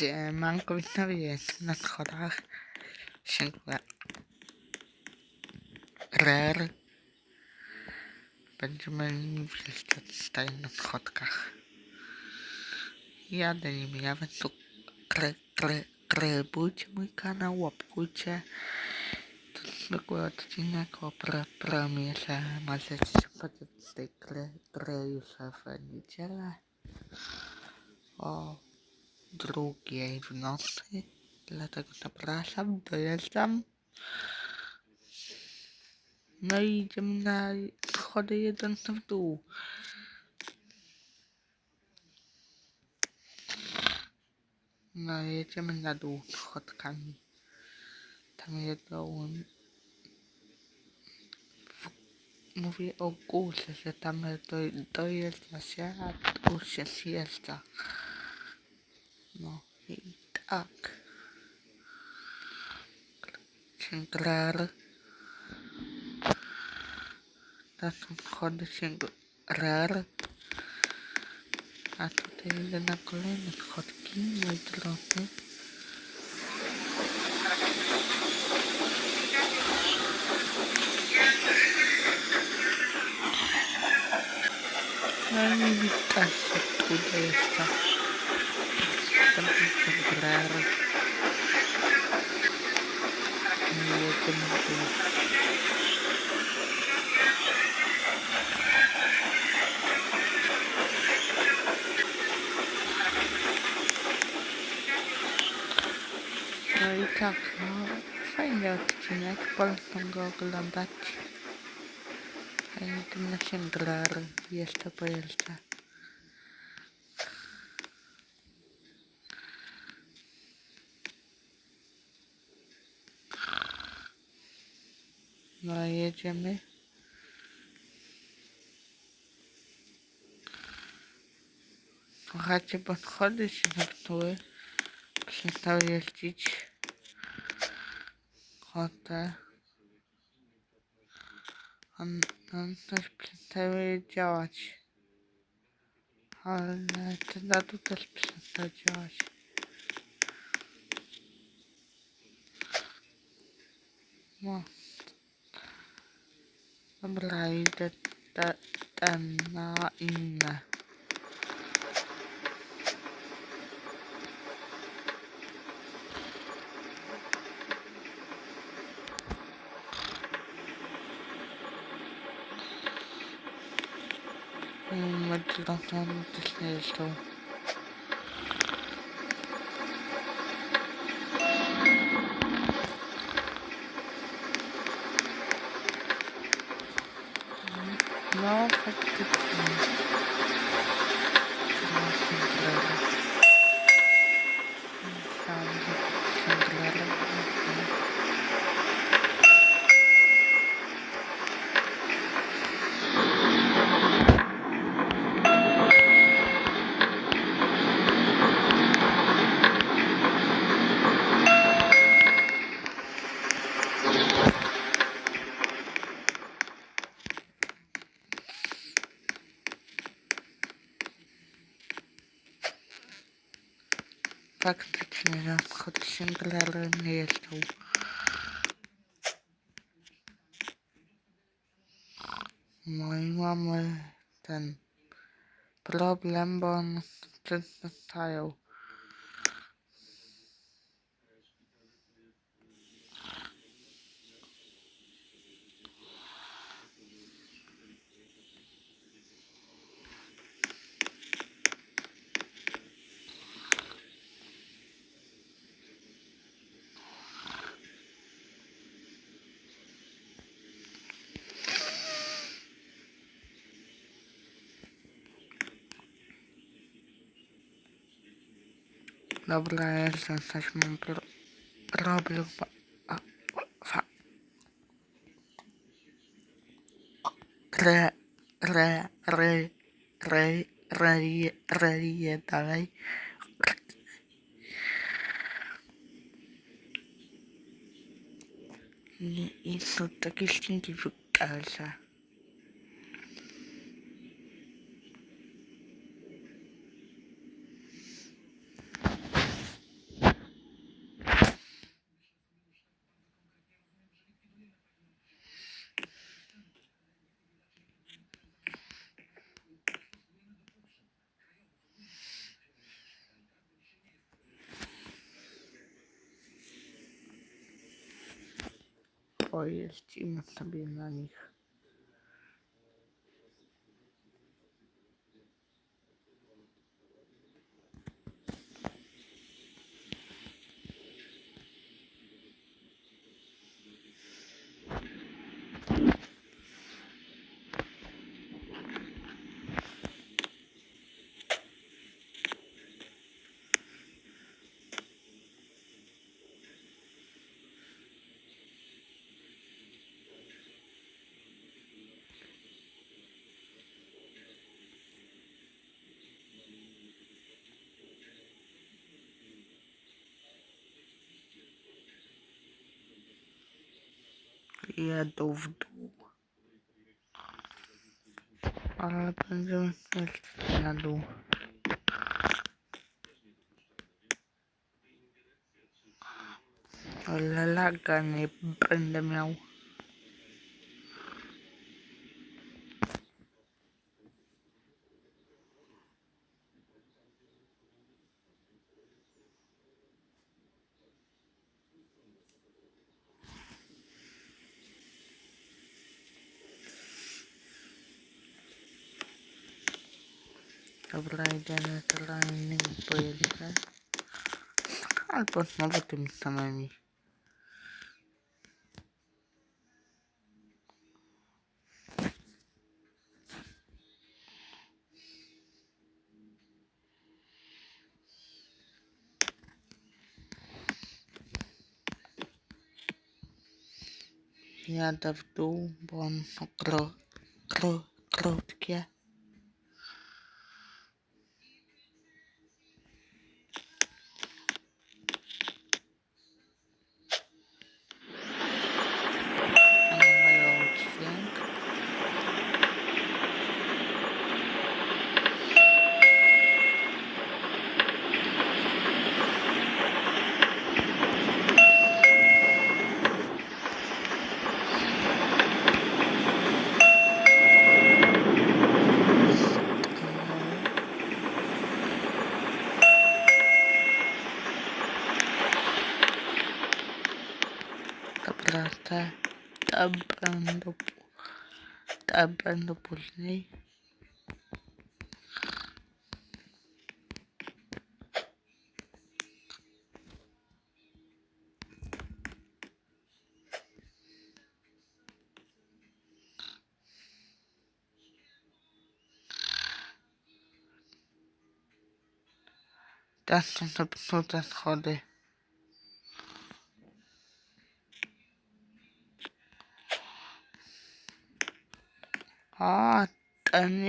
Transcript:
Siemanko, widzowie, jest na schodach. Sięgła Rare. Będziemy nimi wjeżdżać, staję na schodkach. Jadę nimi, nawet tu krybujcie mój kanał, łapkujcie. To zwykły odcinek o premierze. Możecie się podzielić z tej gry już w niedzielę o 2:00 w nocy. Dlatego zapraszam, dojeżdżam. No i idziemy na schody jedące w dół. No jedziemy na dół schodkami. Tam jedą... Mówię o górze, że tam dojeżdża się, a tu się zjeżdża. No i tak. Singlar. To są schody Singlar. A tutaj idę na kolejne schodki, moi drodzy. No i widać się tu dojeżdża. Tam jest Singlar. No i jedziemy w dół. No i tak, no fajny odcinek, polecam go oglądać. A jedyny Singlar jeszcze pojeżdża. No jedziemy. Słuchajcie, bo schody się zepsuły. Przestały jeździć. Chotę. On też przestały działać. Ale ten na dół też przestał działać. No. Dobra, idę ten na inne. Metronom też nie jeżdżą. No, faktycznie. Trzeba się droga. Tam, się droga. Faktycznie, na schody Singlar nie jeżdżą. No i mamy ten problem, bo one często stają. Dobra, jestem, coś mam problem. Re, re, re, re, re, dalej. I są takie ścinki w kalce. pojeździmy sobie na nich. Jedą w dół. Ale będziemy jeszcze na dół. Ale laga nie będę miał. Dobra, idziemy teraz innymi pojedziemy. Albo znowu tymi samymi. Jadę w dół, bo one są krótkie. One mają dźwięk. Dobra, te będą później. Teraz są zepsute schody. A, ten